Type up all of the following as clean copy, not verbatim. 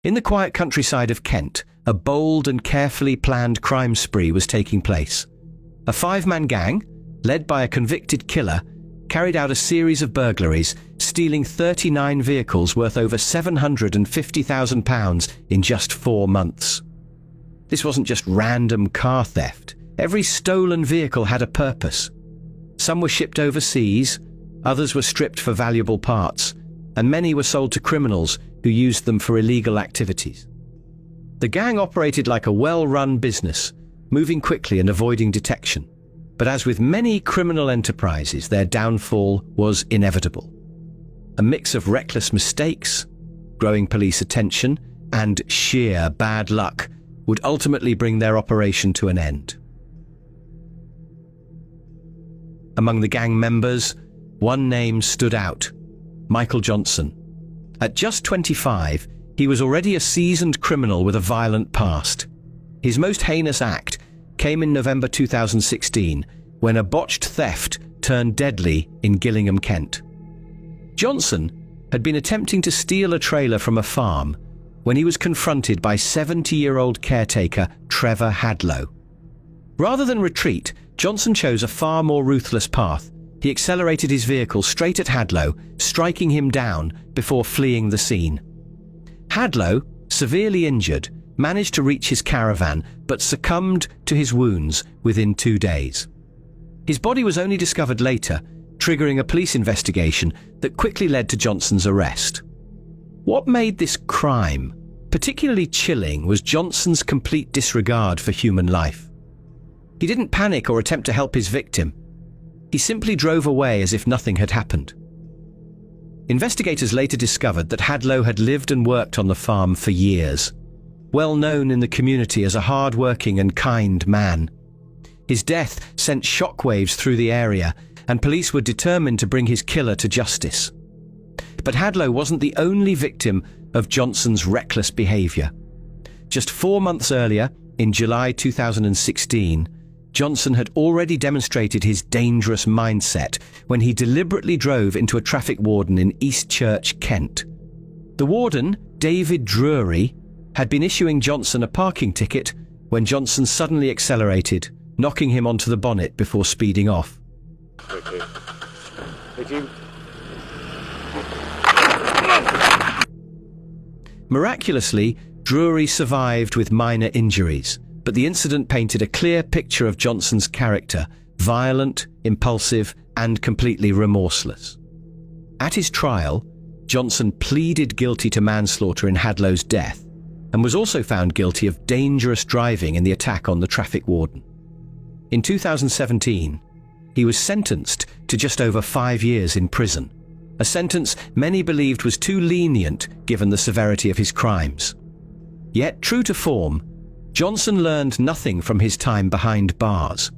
In the quiet countryside of Kent, a bold and carefully planned crime spree was taking place. A five-man gang, led by a convicted killer, carried out a series of burglaries, stealing 39 vehicles worth over £750,000 in just 4 months. This wasn't just random car theft. Every stolen vehicle had a purpose. Some were shipped overseas, others were stripped for valuable parts, and many were sold to criminals who used them for illegal activities. The gang operated like a well-run business, moving quickly and avoiding detection. But as with many criminal enterprises, their downfall was inevitable. A mix of reckless mistakes, growing police attention, and sheer bad luck would ultimately bring their operation to an end. Among the gang members, one name stood out: Michael Johnson. At just 25, he was already a seasoned criminal with a violent past. His most heinous act came in November 2016, when a botched theft turned deadly in Gillingham, Kent. Johnson had been attempting to steal a trailer from a farm when he was confronted by 70-year-old caretaker Trevor Hadlow. Rather than retreat, Johnson chose a far more ruthless path. He accelerated his vehicle straight at Hadlow, striking him down before fleeing the scene. Hadlow, severely injured, managed to reach his caravan but succumbed to his wounds within 2 days. His body was only discovered later, triggering a police investigation that quickly led to Johnson's arrest. What made this crime particularly chilling was Johnson's complete disregard for human life. He didn't panic or attempt to help his victim. He simply drove away as if nothing had happened. Investigators later discovered that Hadlow had lived and worked on the farm for years, well known in the community as a hard-working and kind man. His death sent shockwaves through the area, and police were determined to bring his killer to justice. But Hadlow wasn't the only victim of Johnson's reckless behavior. Just 4 months earlier, in July 2016, Johnson had already demonstrated his dangerous mindset when he deliberately drove into a traffic warden in East Church, Kent. The warden, David Drury, had been issuing Johnson a parking ticket when Johnson suddenly accelerated, knocking him onto the bonnet before speeding off. Miraculously, Drury survived with minor injuries, but the incident painted a clear picture of Johnson's character: violent, impulsive, and completely remorseless. At his trial, Johnson pleaded guilty to manslaughter in Hadlow's death, and was also found guilty of dangerous driving in the attack on the traffic warden. In 2017, he was sentenced to just over 5 years in prison, a sentence many believed was too lenient given the severity of his crimes. Yet, true to form, Johnson learned nothing from his time behind bars.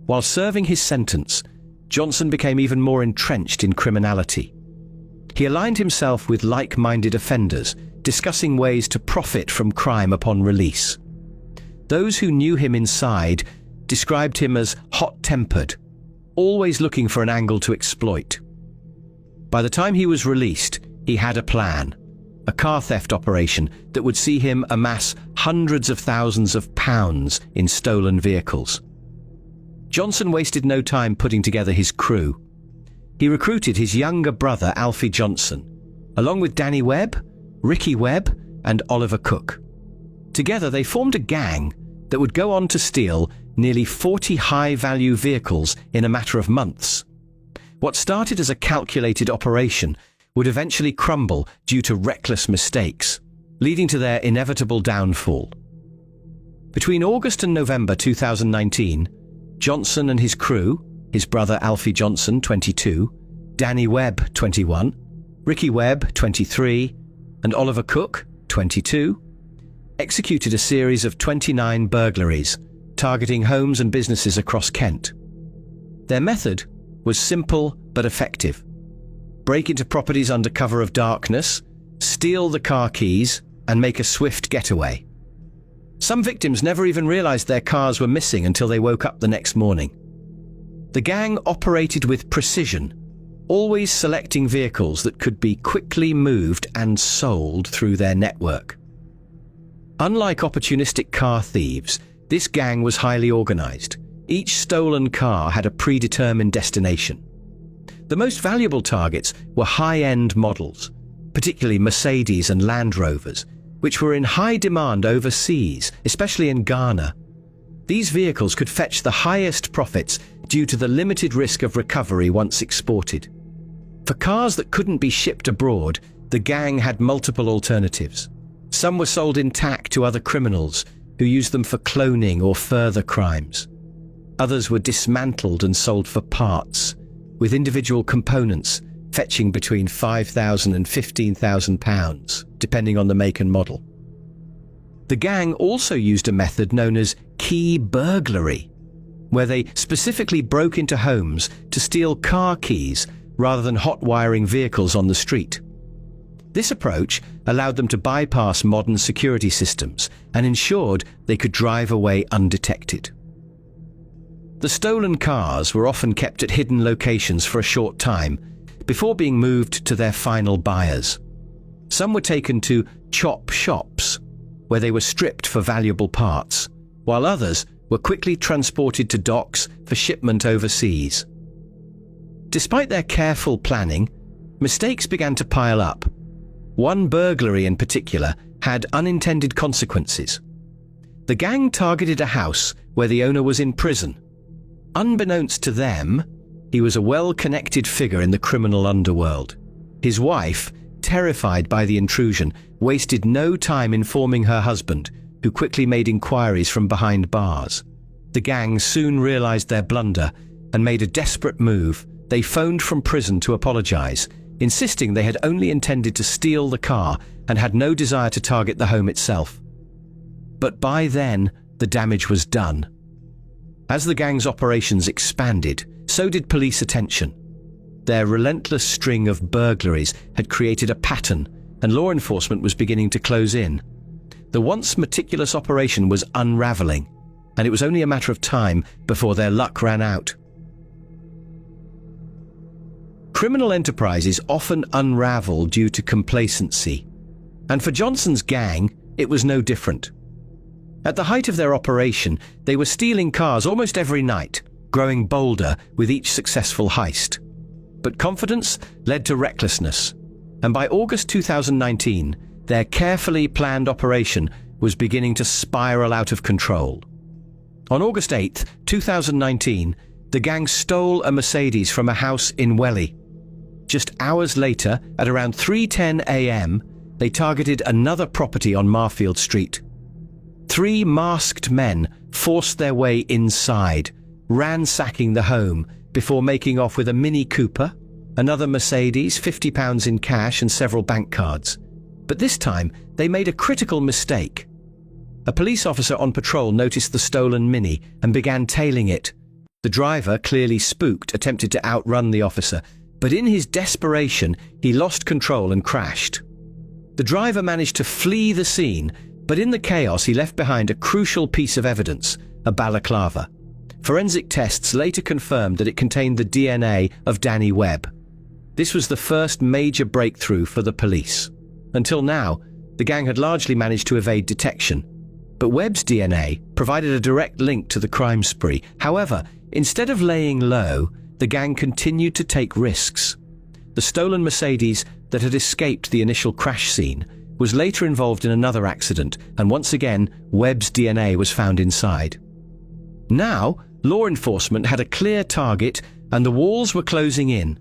While serving his sentence, Johnson became even more entrenched in criminality. He aligned himself with like-minded offenders, discussing ways to profit from crime upon release. Those who knew him inside described him as hot-tempered, always looking for an angle to exploit. By the time he was released, he had a plan, a car theft operation that would see him amass hundreds of thousands of pounds in stolen vehicles. Johnson wasted no time putting together his crew. He recruited his younger brother, Alfie Johnson, along with Danny Webb, Ricky Webb, and Oliver Cook. Together, they formed a gang that would go on to steal nearly 40 high-value vehicles in a matter of months. What started as a calculated operation would eventually crumble due to reckless mistakes, leading to their inevitable downfall. Between August and November 2019, Johnson and his crew, his brother Alfie Johnson, 22, Danny Webb, 21, Ricky Webb, 23, and Oliver Cook, 22, executed a series of 29 burglaries, targeting homes and businesses across Kent. Their method was simple but effective. Break into properties under cover of darkness, steal the car keys, and make a swift getaway. Some victims never even realized their cars were missing until they woke up the next morning. The gang operated with precision, always selecting vehicles that could be quickly moved and sold through their network. Unlike opportunistic car thieves, this gang was highly organized. Each stolen car had a predetermined destination. The most valuable targets were high-end models, particularly Mercedes and Land Rovers, which were in high demand overseas, especially in Ghana. These vehicles could fetch the highest profits due to the limited risk of recovery once exported. For cars that couldn't be shipped abroad, the gang had multiple alternatives. Some were sold intact to other criminals who used them for cloning or further crimes. Others were dismantled and sold for parts, with individual components fetching between £5,000 and £15,000, depending on the make and model. The gang also used a method known as key burglary, where they specifically broke into homes to steal car keys rather than hot wiring vehicles on the street. This approach allowed them to bypass modern security systems and ensured they could drive away undetected. The stolen cars were often kept at hidden locations for a short time before being moved to their final buyers. Some were taken to chop shops, where they were stripped for valuable parts, while others were quickly transported to docks for shipment overseas. Despite their careful planning, mistakes began to pile up. One burglary in particular had unintended consequences. The gang targeted a house where the owner was in prison. Unbeknownst to them, he was a well-connected figure in the criminal underworld. His wife, terrified by the intrusion, wasted no time informing her husband, who quickly made inquiries from behind bars. The gang soon realized their blunder and made a desperate move. They phoned from prison to apologize, insisting they had only intended to steal the car and had no desire to target the home itself. But by then, the damage was done. As the gang's operations expanded, so did police attention. Their relentless string of burglaries had created a pattern, and law enforcement was beginning to close in. The once meticulous operation was unraveling, and it was only a matter of time before their luck ran out. Criminal enterprises often unravel due to complacency, and for Johnson's gang, it was no different. At the height of their operation, they were stealing cars almost every night, growing bolder with each successful heist. But confidence led to recklessness, and by August 2019, their carefully planned operation was beginning to spiral out of control. On August 8, 2019, the gang stole a Mercedes from a house in Welly. Just hours later, at around 3:10 a.m., they targeted another property on Marfield Street. 3 masked men forced their way inside, ransacking the home before making off with a Mini Cooper, another Mercedes, £50 in cash and several bank cards. But this time, they made a critical mistake. A police officer on patrol noticed the stolen Mini and began tailing it. The driver, clearly spooked, attempted to outrun the officer, but in his desperation, he lost control and crashed. The driver managed to flee the scene, but in the chaos he left behind a crucial piece of evidence, a balaclava. Forensic tests later confirmed that it contained the DNA of Danny Webb. This was the first major breakthrough for the police. Until now, the gang had largely managed to evade detection, but Webb's DNA provided a direct link to the crime spree. However, instead of laying low, the gang continued to take risks. The stolen Mercedes that had escaped the initial crash scene was later involved in another accident, and once again, Webb's DNA was found inside. Now, law enforcement had a clear target and the walls were closing in.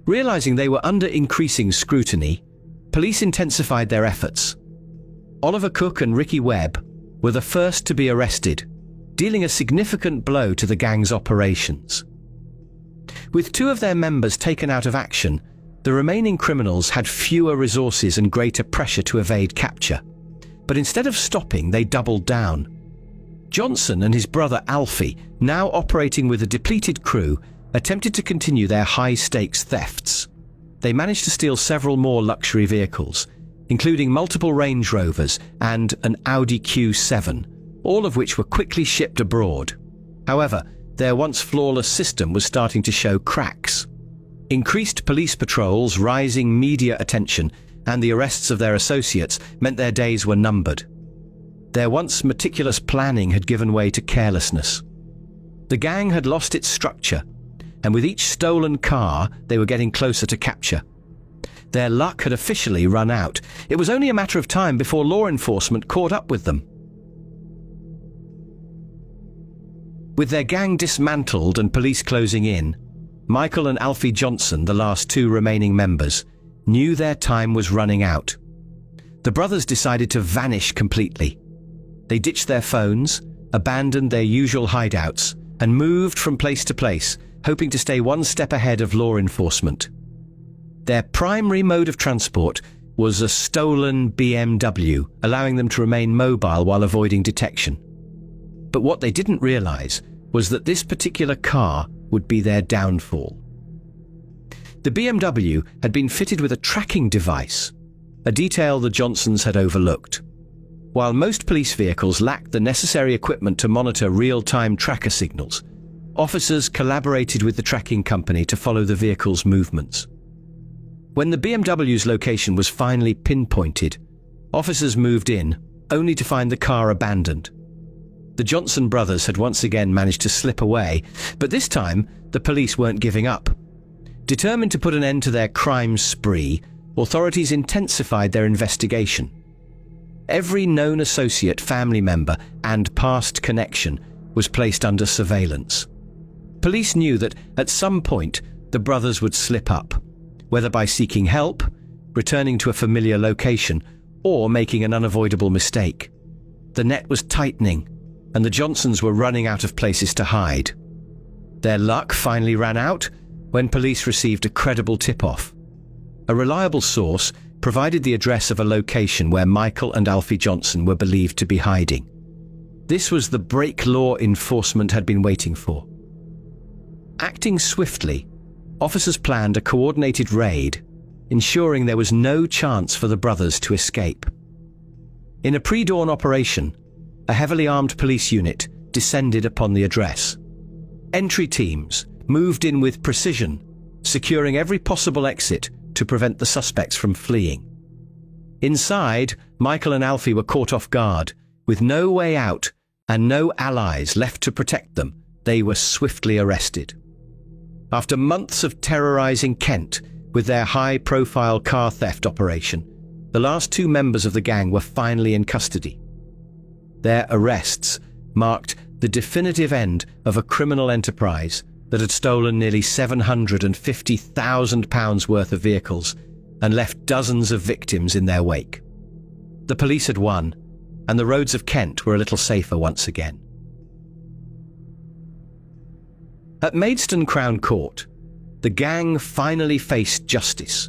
Realizing they were under increasing scrutiny, police intensified their efforts. Oliver Cook and Ricky Webb were the first to be arrested, dealing a significant blow to the gang's operations. With 2 of their members taken out of action, the remaining criminals had fewer resources and greater pressure to evade capture. But instead of stopping, they doubled down. Johnson and his brother Alfie, now operating with a depleted crew, attempted to continue their high-stakes thefts. They managed to steal several more luxury vehicles, including multiple Range Rovers and an Audi Q7, all of which were quickly shipped abroad. However, their once flawless system was starting to show cracks. Increased police patrols, rising media attention, and the arrests of their associates meant their days were numbered. Their once meticulous planning had given way to carelessness. The gang had lost its structure, and with each stolen car, they were getting closer to capture. Their luck had officially run out. It was only a matter of time before law enforcement caught up with them. With their gang dismantled and police closing in, Michael and Alfie Johnson, the last two remaining members, knew their time was running out. The brothers decided to vanish completely. They ditched their phones, abandoned their usual hideouts, and moved from place to place, hoping to stay one step ahead of law enforcement. Their primary mode of transport was a stolen BMW, allowing them to remain mobile while avoiding detection. But what they didn't realize was that this particular car would be their downfall. The BMW had been fitted with a tracking device, a detail the Johnsons had overlooked. While most police vehicles lacked the necessary equipment to monitor real-time tracker signals, officers collaborated with the tracking company to follow the vehicle's movements. When the BMW's location was finally pinpointed, officers moved in, only to find the car abandoned. The Johnson brothers had once again managed to slip away, but this time the police weren't giving up. Determined to put an end to their crime spree, authorities intensified their investigation. Every known associate, family member, and past connection was placed under surveillance. Police knew that at some point the brothers would slip up, whether by seeking help, returning to a familiar location, or making an unavoidable mistake. The net was tightening, and the Johnsons were running out of places to hide. Their luck finally ran out when police received a credible tip-off. A reliable source provided the address of a location where Michael and Alfie Johnson were believed to be hiding. This was the break law enforcement had been waiting for. Acting swiftly, officers planned a coordinated raid, ensuring there was no chance for the brothers to escape. In a pre-dawn operation, a heavily armed police unit descended upon the address. Entry teams moved in with precision, securing every possible exit to prevent the suspects from fleeing. Inside, Michael and Alfie were caught off guard. With no way out and no allies left to protect them, they were swiftly arrested. After months of terrorizing Kent with their high-profile car theft operation, the last two members of the gang were finally in custody. Their arrests marked the definitive end of a criminal enterprise that had stolen nearly £750,000 worth of vehicles and left dozens of victims in their wake. The police had won, and the roads of Kent were a little safer once again. At Maidstone Crown Court, the gang finally faced justice.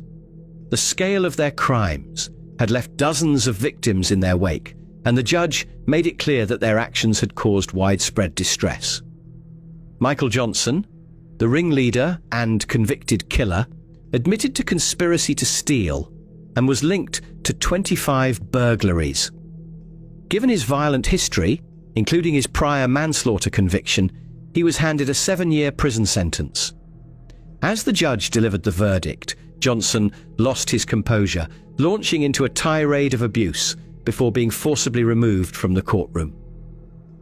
The scale of their crimes had left dozens of victims in their wake, and the judge made it clear that their actions had caused widespread distress. Michael Johnson, the ringleader and convicted killer, admitted to conspiracy to steal and was linked to 25 burglaries. Given his violent history, including his prior manslaughter conviction, he was handed a 7-year prison sentence. As the judge delivered the verdict, Johnson lost his composure, launching into a tirade of abuse before being forcibly removed from the courtroom.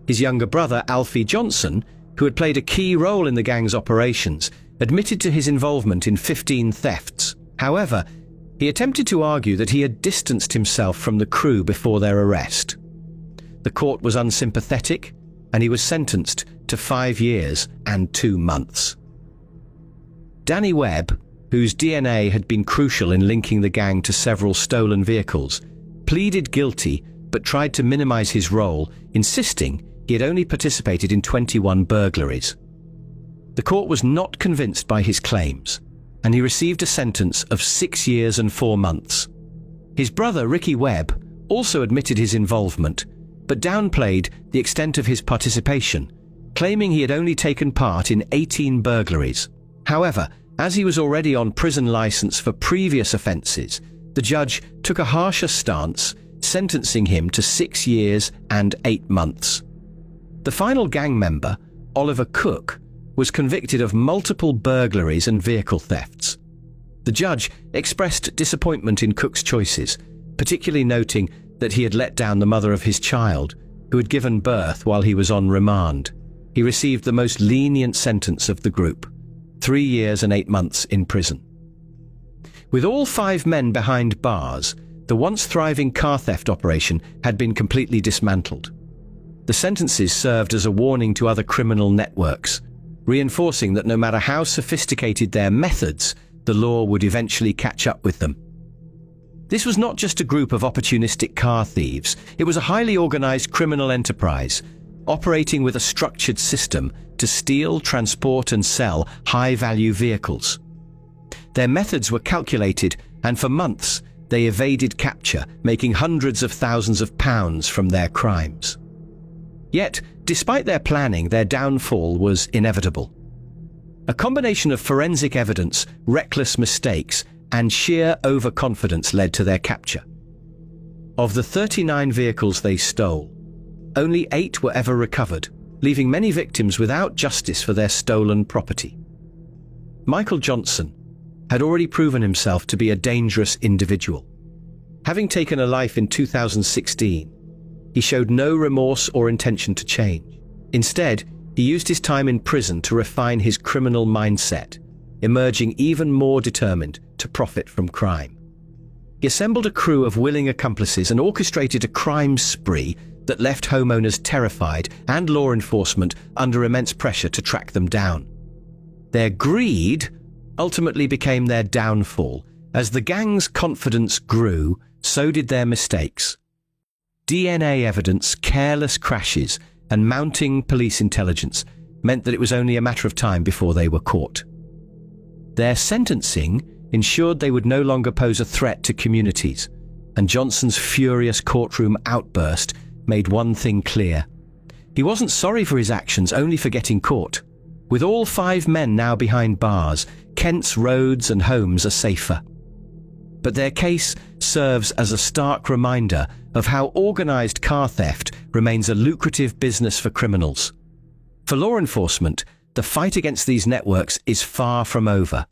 His younger brother, Alfie Johnson, who had played a key role in the gang's operations, admitted to his involvement in 15 thefts. However, he attempted to argue that he had distanced himself from the crew before their arrest. The court was unsympathetic, and he was sentenced to 5 years and 2 months. Danny Webb, whose DNA had been crucial in linking the gang to several stolen vehicles, pleaded guilty but tried to minimize his role, insisting he had only participated in 21 burglaries. The court was not convinced by his claims, and he received a sentence of 6 years and 4 months. His brother, Ricky Webb, also admitted his involvement, but downplayed the extent of his participation, claiming he had only taken part in 18 burglaries. However, as he was already on prison license for previous offences, the judge took a harsher stance, sentencing him to 6 years and 8 months. The final gang member, Oliver Cook, was convicted of multiple burglaries and vehicle thefts. The judge expressed disappointment in Cook's choices, particularly noting that he had let down the mother of his child, who had given birth while he was on remand. He received the most lenient sentence of the group, 3 years and 8 months in prison. With all 5 men behind bars, the once thriving car theft operation had been completely dismantled. The sentences served as a warning to other criminal networks, reinforcing that no matter how sophisticated their methods, the law would eventually catch up with them. This was not just a group of opportunistic car thieves, it was a highly organized criminal enterprise, operating with a structured system to steal, transport, and sell high-value vehicles. Their methods were calculated, and for months, they evaded capture, making hundreds of thousands of pounds from their crimes. Yet, despite their planning, their downfall was inevitable. A combination of forensic evidence, reckless mistakes, and sheer overconfidence led to their capture. Of the 39 vehicles they stole, only 8 were ever recovered, leaving many victims without justice for their stolen property. Michael Johnson had already proven himself to be a dangerous individual. Having taken a life in 2016, he showed no remorse or intention to change. Instead, he used his time in prison to refine his criminal mindset, emerging even more determined to profit from crime. He assembled a crew of willing accomplices and orchestrated a crime spree that left homeowners terrified and law enforcement under immense pressure to track them down. Their greed ultimately became their downfall. As the gang's confidence grew, so did their mistakes. DNA evidence, careless crashes, and mounting police intelligence meant that it was only a matter of time before they were caught. Their sentencing ensured they would no longer pose a threat to communities, and Johnson's furious courtroom outburst made one thing clear. He wasn't sorry for his actions, only for getting caught. With all 5 men now behind bars, Kent's roads and homes are safer. But their case serves as a stark reminder of how organized car theft remains a lucrative business for criminals. For law enforcement, the fight against these networks is far from over.